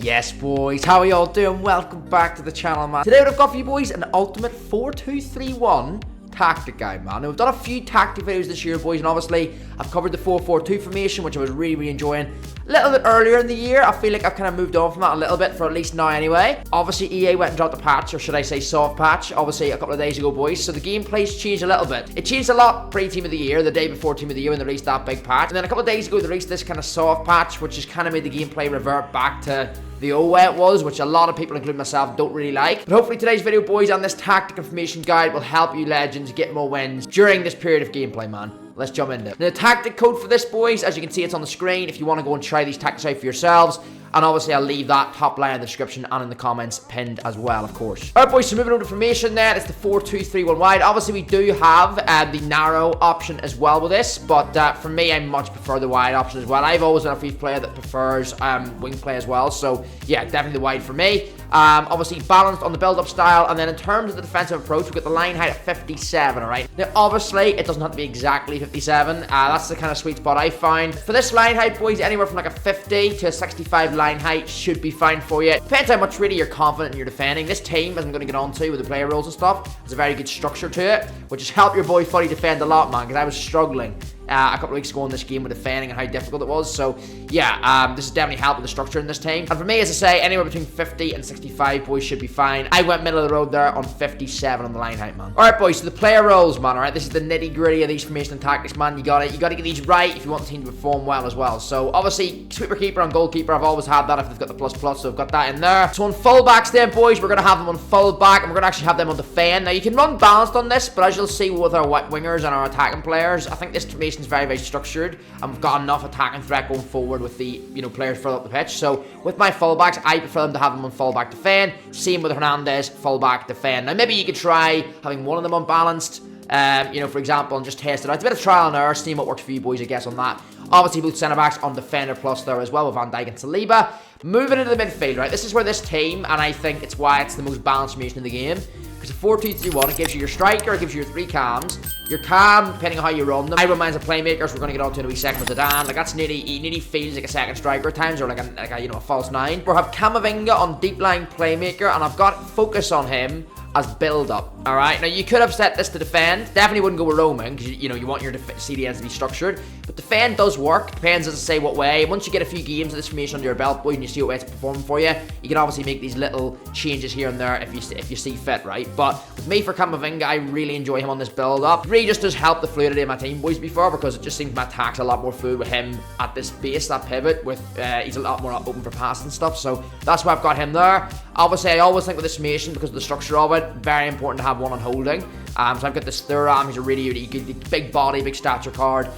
Yes, boys, how are y'all doing? Welcome back to the channel, man. Today I've got for you boys an ultimate 4-2-3-1 tactic guide, man. Now, we've done a few tactic videos this year, boys, and obviously I've covered the 4-4-2 formation, which I was really enjoying a little bit earlier in the year. I feel like I've kind of moved on from that a little bit, for at least now anyway. Obviously EA went and dropped a patch, or should I say soft patch, obviously a couple of days ago, boys, so the gameplay's changed a little bit. It changed a lot pre-Team of the Year, the day before Team of the Year when they released that big patch, and then a couple of days ago they released this kind of soft patch, which has kind of made the gameplay revert back to the old way it was, which a lot of people, including myself, don't really like. But hopefully today's video, boys, and this tactic information guide will help you legends get more wins during this period of gameplay, man. Let's jump into it. The tactic code for this, boys, as you can see, it's on the screen if you want to go and try these tactics out for yourselves. And obviously, I'll leave that top line in the description and in the comments pinned as well, of course. Alright, boys, so moving on to formation there. It's the 4-2-3-1 wide. Obviously, we do have the narrow option as well with this. But for me, I much prefer the wide option as well. I've always been a free player that prefers wing play as well. So, yeah, definitely the wide for me. Obviously, balanced on the build-up style. And then in terms of the defensive approach, we've got the line height at 57, alright? Now, obviously, it doesn't have to be exactly 57. That's the kind of sweet spot I find. For this line height, boys, anywhere from like a 50 to a 65 line height should be fine for you. Depends how much really you're confident in your defending. This team, as I'm going to get on to with the player rules and stuff, has a very good structure to it, which has helped your boy Fuddy defend a lot, man, because I was struggling a couple of weeks ago in this game with defending and how difficult it was. So yeah, this has definitely helped with the structure in this team. And for me, as I say, anywhere between 50 and 65, boys, should be fine. I went middle of the road there on 57 on the line height, man. Alright, boys, so the player roles, man. Alright, this is the nitty gritty of these formation and tactics, man. You got to get these right if you want the team to perform well as well. So obviously, sweeper keeper and goalkeeper, I've always had that if they've got the plus, so I've got that in there. So on fullbacks then, boys, we're going to have them on fullback, and we're going to actually have them on defend. Now, you can run balanced on this, but as you'll see with our wingers and our attacking players, I think this formation is very structured, and we've got enough attacking threat going forward with the players further up the pitch. So with my fullbacks, I prefer them to have them on fullback defend. Same with Hernandez, fullback defend. Now maybe you could try having one of them unbalanced, for example, and just test it out. It's a bit of trial and error, seeing what works for you boys, I guess, on that. Obviously both centre backs on defender plus there as well with Van Dijk and Saliba. Moving into the midfield, right? This is where this team, and I think it's why it's the most balanced formation in the game. Because the 4-2-3-1, it gives you your striker, it gives you your three cams. Your cam, depending on how you run them. I run mine as a playmaker, so we're going to get on to in a wee second with Zidane. Like, that's he nearly feels like a second striker at times, or like a false nine. We have Camavinga on deep line playmaker, and I've got focus on him as build up. Alright, now you could have set this to defend. Definitely wouldn't go with roaming, because you want your CDNs to be structured. But defend does work. Depends, as I say, what way. Once you get a few games of this formation under your belt, boy, and you see what way it's performing for you, you can obviously make these little changes here and there if you see fit, right? But with me for Camavinga, I really enjoy him on this build up. Really just does help the fluidity of my team, boys, before, because it just seems my attack's a lot more fluid with him at this base, that pivot, with he's a lot more open for pass and stuff. So that's why I've got him there. Obviously, I always think with this formation, because of the structure of it, very important to have one on holding. So I've got this Thuram. He's a really good, big body, big stature card.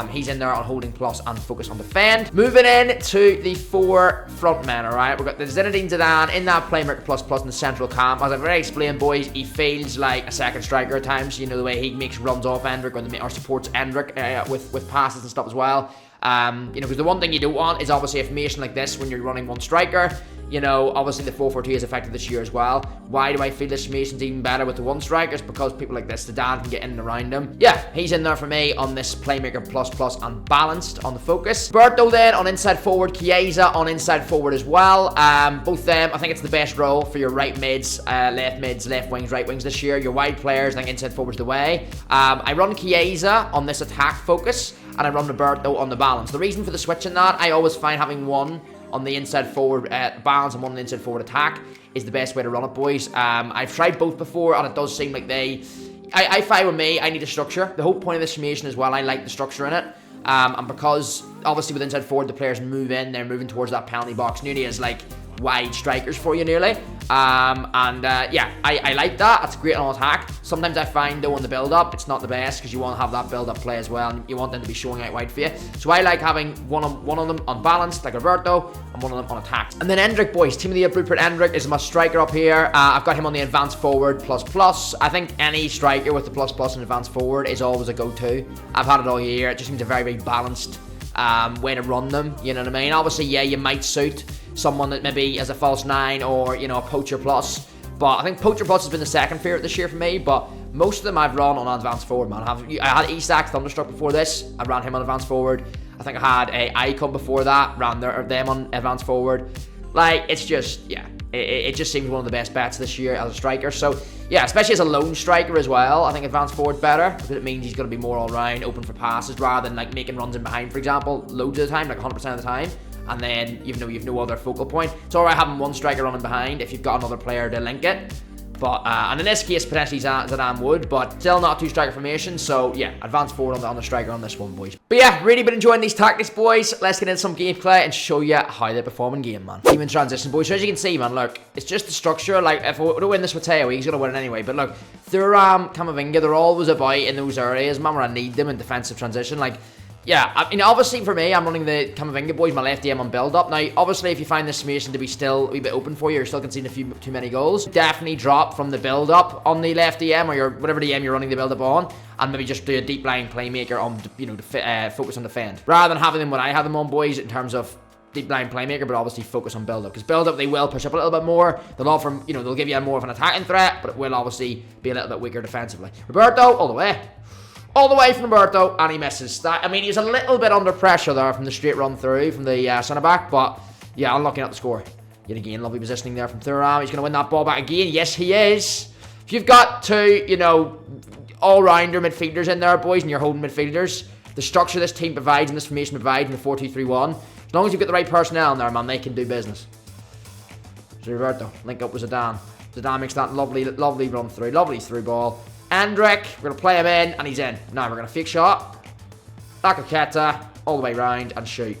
He's in there on holding plus and focus on defend. Moving in to the four front men, alright? We've got the Zinedine Zidane in that playmaker plus in the central cam. As I've already explained, boys, he feels like a second striker at times. The way he makes runs off Endrick, or supports Endrick with passes and stuff as well. Because the one thing you don't want is obviously a formation like this when you're running one striker. Obviously the 4-4-2 is effective this year as well. Why do I feel this formation's even better with the one strikers? Because people like this, Zidane, can get in and around him. Yeah, he's in there for me on this playmaker plus and balanced on the focus. Berto then on inside forward, Chiesa on inside forward as well. Both them, I think it's the best role for your right mids, left wings, right wings this year. Your wide players, I think inside forward's the way. I run Chiesa on this attack focus, and I run Roberto on the balance. The reason for the switch in that, I always find having one on the inside forward balance and one on the inside forward attack is the best way to run it, boys. I've tried both before, and it does seem like I find with me, I need a structure. The whole point of this formation as well, I like the structure in it. And because obviously with inside forward, the players move in, they're moving towards that penalty box nearly as like wide strikers for you nearly. Yeah, I like that. That's great on attack. Sometimes I find though on the build up, it's not the best, because you want to have that build up play as well, and you want them to be showing out wide for you. So I like having one of them unbalanced like Roberto, and one of them on attack. And then Endrick, boys, Team of the Year Blueprint Endrick is my striker up here. I've got him on the advanced forward plus. I think any striker with the plus and advanced forward is always a go-to. I've had it all year. It just seems a very balanced way to run them, you know what I mean? Obviously, yeah, you might suit someone that maybe as a false nine or, a poacher plus, but I think poacher plus has been the second favorite this year for me. But most of them I've run on advanced forward, man. I had Isak Thunderstruck before this. I ran him on advanced forward. I think I had a Icon before that, ran them on advanced forward. Like, it's just, yeah, it just seems one of the best bets this year as a striker. So, yeah, especially as a lone striker as well, I think advanced forward's better because it means he's going to be more all-round, open for passes, rather than, like, making runs in behind, for example, loads of the time, like 100% of the time. And then, you've no other focal point. It's alright having one striker running behind if you've got another player to link it. But, and in this case, potentially Zidane would, but still not two-striker formation. So, yeah, advanced forward on the striker on this one, boys. But yeah, really been enjoying these tactics, boys. Let's get into some gameplay and show you how they perform in game, man. Team in transition, boys. So as you can see, man, look, it's just the structure. Like, if I were to win this with Teo, he's going to win it anyway. But look, Thuram, Camavinga, they're always about in those areas, man, where I need them in defensive transition. Like, yeah, I mean, obviously for me, I'm running the Camavinga boys, my left DM on build-up. Now, obviously, if you find this formation to be still a wee bit open for you, you're still conceding too many goals, definitely drop from the build-up on the left DM or whatever DM you're running the build-up on, and maybe just do a deep line playmaker on, you know, to focus on defend, rather than having them when I have them on, boys, in terms of deep line playmaker, but obviously focus on build-up, because build-up they will push up a little bit more. They'll offer, you know, they'll give you more of an attacking threat, but it will obviously be a little bit weaker defensively. Roberto, all the way. All the way from Roberto, and he misses. I mean, he's a little bit under pressure there from the straight run through from the centre-back, but yeah, unlucky not to score. Yet again, lovely positioning there from Thuram. He's going to win that ball back again. Yes, he is. If you've got two, you know, all-rounder midfielders in there, boys, and you're holding midfielders, the structure this team provides and this formation provides in the 4-2-3-1, as long as you've got the right personnel in there, man, they can do business. So Roberto, link up with Zidane. Zidane makes that lovely run through. Lovely through ball. Endrick, we're going to play him in, and he's in. Now we're going to fake shot. Lacazette, all the way round, and shoot.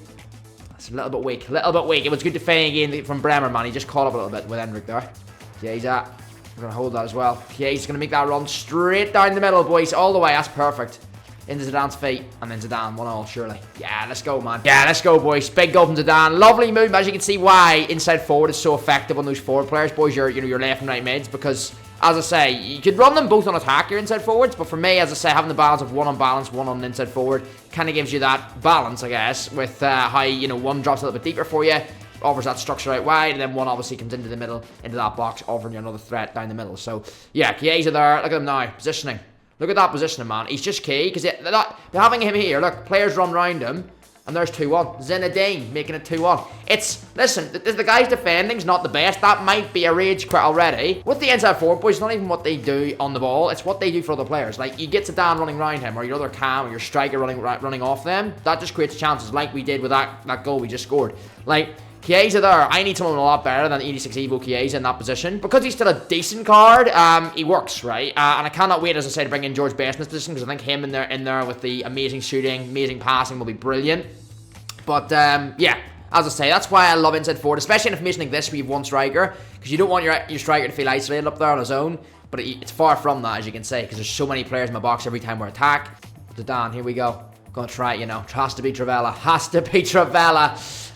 That's a little bit weak. It was good defending again from Bremer, man. He just caught up a little bit with Endrick there. Chiesa, we're going to hold that as well. Chiesa's going to make that run straight down the middle, boys. All the way, that's perfect. Into Zidane's feet, and then Zidane, 1-1, surely. Yeah, let's go, man. Yeah, let's go, boys. Big goal from Zidane. Lovely move. As you can see why inside forward is so effective on those forward players, boys. Your left and right mids, because as I say, you could run them both on attack, your inside forwards, but for me, as I say, having the balance of one on balance, one on inside forward, kind of gives you that balance, I guess, with how, you know, one drops a little bit deeper for you, offers that structure out wide, and then one obviously comes into the middle, into that box, offering you another threat down the middle. So, yeah, Chiesa there, look at him now, positioning. Look at that positioning, man. He's just key, because they're having him here, look, players run round him, and there's 2-1. Zinedine making it 2-1. Listen, the guy's defending's not the best. That might be a rage quit already. With the inside forward, boys, it's not even what they do on the ball. It's what they do for other players. Like, you get Zidane running around him, or your other cam, or your striker running off them. That just creates chances, like we did with that goal we just scored. Like, Chiesa there, I need someone a lot better than 86 Evo Chiesa in that position. Because he's still a decent card, he works, right? And I cannot wait, as I say, to bring in George Best in this position, because I think him in there with the amazing shooting, amazing passing will be brilliant. But, yeah, as I say, that's why I love inside forward, especially in a formation like this where you have one striker, because you don't want your striker to feel isolated up there on his own, but it's far from that, as you can say, because there's so many players in my box every time we attack. Zidane, here we go. Gonna try it, you know. It has to be Travella.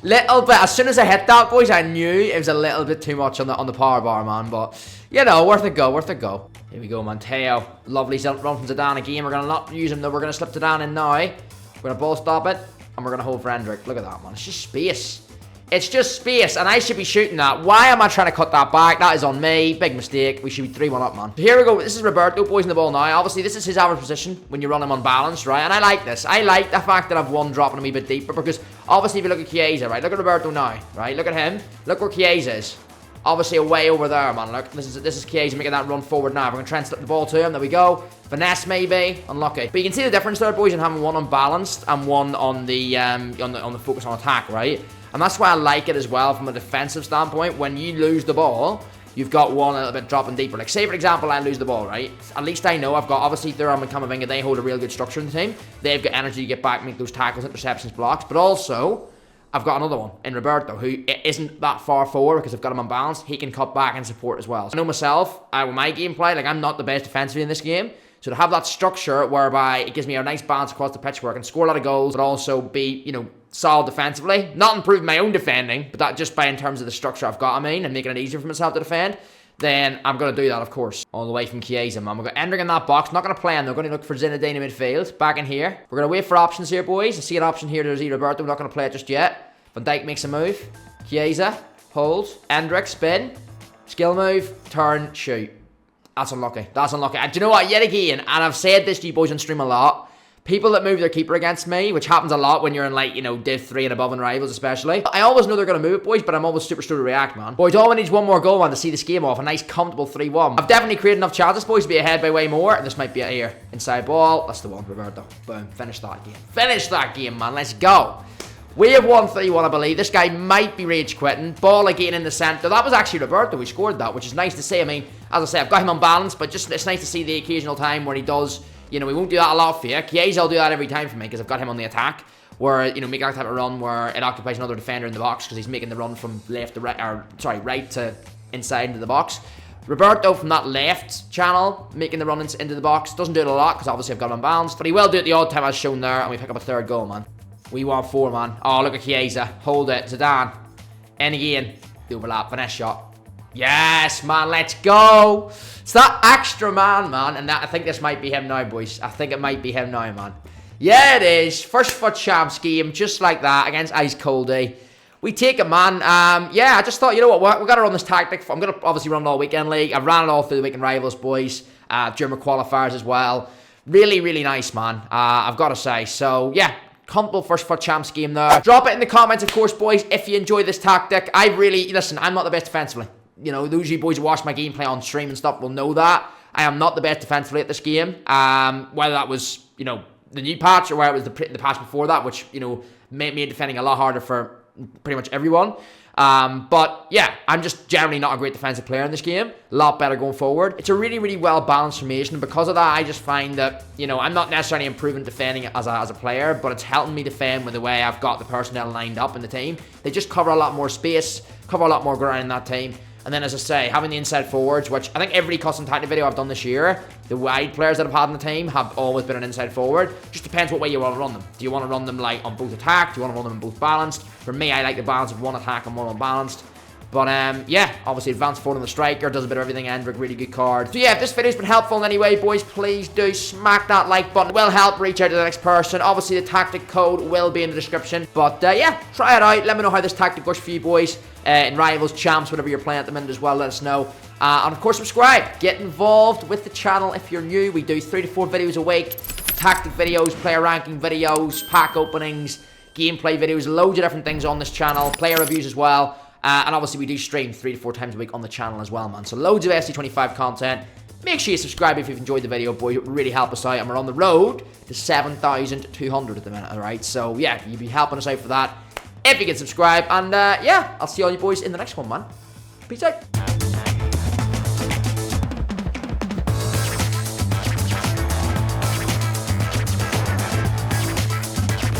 Little bit. As soon as I hit that, boys, I knew it was a little bit too much on the power bar, man, but, you know, worth a go. Here we go, man. Teo. Lovely run from Zidane again. We're gonna not use him, though. We're gonna slip Zidane in now. We're gonna ball stop it. And we're going to hold for Endrick. Look at that, man. It's just space. It's just space. And I should be shooting that. Why am I trying to cut that back? That is on me. Big mistake. We should be 3-1 up, man. So here we go. This is Roberto poising the ball now. Obviously, this is his average position when you run him unbalanced, right? And I like this. I like the fact that I've one dropping him a bit deeper, because obviously if you look at Chiesa, right? Look at Roberto now, right? Look at him. Look where Chiesa is. Obviously way over there, man. Look, this is Chiesa making that run forward now. We're going to try and slip the ball to him. There we go. Finesse maybe. Unlucky. But you can see the difference there, boys, in having one unbalanced and one on the focus on attack, right? And that's why I like it as well from a defensive standpoint. When you lose the ball, you've got one a little bit dropping deeper. Like, say, for example, I lose the ball, right? At least I know I've got, obviously, Thuram and Camavinga, they hold a real good structure in the team. They've got energy to get back, make those tackles, interceptions, blocks. But also, I've got another one in Roberto, who isn't that far forward because I've got him unbalanced. He can cut back and support as well. So I know myself, with my gameplay, like, I'm not the best defensively in this game. So to have that structure whereby it gives me a nice balance across the pitch where I can score a lot of goals, but also be, you know, solid defensively. Not improve my own defending, but that just by in terms of the structure I've got, and making it easier for myself to defend, then I'm going to do that, of course. All the way from Chiesa, man. We've got Endrick in that box. Not going to play him. They're going to look for Zinedine in midfield. Back in here. We're going to wait for options here, boys. I see an option here. There's Roberto. We're not going to play it just yet. Van Dijk makes a move. Chiesa. Holds. Endrick. Spin. Skill move. Turn. Shoot. That's unlucky. That's unlucky. And do you know what? Yet again, and I've said this to you boys on stream a lot, People that move their keeper against me, which happens a lot when you're in, like, you know, Div 3 and above in Rivals especially. I always know they're going to move it, boys, but I'm always super slow to react, man. Boys, all we need is one more goal, man, to see this game off. A nice, comfortable 3-1. I've definitely created enough chances, boys, to be ahead by way more, and this might be it here. Inside ball. That's the one, Roberto. Boom. Finish that game. Finish that game, man. Let's go. We have won 3-1, I believe. This guy might be rage quitting. Ball again in the centre. That was actually Roberto who scored that, which is nice to see. I mean, as I say, I've got him on balance, but just it's nice to see the occasional time where he does. You know, he won't do that a lot for you. Chiesa will do that every time for me because I've got him on the attack. Where, you know, make that type of run where it occupies another defender in the box because he's making the run from left to right, or sorry, right to inside into the box. Roberto from that left channel, making the run into the box. Doesn't do it a lot because obviously I've got him on balance. But he will do it the odd time as shown there, and we pick up a third goal, man. We want 4, man. Oh, look at Chiesa. Hold it. Zidane. And again. The overlap. Finesse shot. Yes, man, let's go. It's that extra man, and I think this might be him now, boys. I think it might be him now, man. Yeah, it is. First foot champs game, just like that, against Ice Coldy. We take it, man. Yeah, I just thought, you know what, we've got to run this tactic. I'm going to obviously run it all weekend league. I've ran it all through the weekend rivals, boys. During my qualifiers as well. Really, really nice, man. I've got to say. So, yeah. Comfortable first foot champs game there. Drop it in the comments, of course, boys, if you enjoy this tactic. Listen, I'm not the best defensively. You know, those of you boys who watch my gameplay on stream and stuff will know that. I am not the best defensively at this game. Whether that was, you know, the new patch or whether it was the patch before that, which, you know, made defending a lot harder for pretty much everyone. But yeah, I'm just generally not a great defensive player in this game. A lot better going forward. It's a really, really well balanced formation, and because of that, I just find that, you know, I'm not necessarily improving defending as a player, but it's helping me defend with the way I've got the personnel lined up in the team. They just cover a lot more space, cover a lot more ground in that team. And then, as I say, having the inside forwards, which I think every custom tactic video I've done this year, the wide players that I've had in the team have always been an inside forward. Just depends what way you want to run them. Do you want to run them like on both attack? Do you want to run them both balanced? For me, I like the balance of one attack and one unbalanced. But yeah, obviously advanced forward on the striker, does a bit of everything, Endrick, really good card. So yeah, if this video's been helpful in any way, boys, please do smack that like button. It will help reach out to the next person. Obviously the tactic code will be in the description. But yeah, try it out. Let me know how this tactic works for you, boys. In Rivals, Champs, whatever you're playing at the minute as well, let us know. And of course, subscribe. Get involved with the channel if you're new. We do 3 to 4 videos a week. Tactic videos, player ranking videos, pack openings, gameplay videos, loads of different things on this channel. Player reviews as well. And obviously we do stream 3 to 4 times a week on the channel as well, man. So loads of FC25 content. Make sure you subscribe if you've enjoyed the video, boy. It would really help us out. And we're on the road to 7,200 at the minute, alright? So yeah, you'd be helping us out for that if you can subscribe. And yeah, I'll see all you boys in the next one, man. Peace out.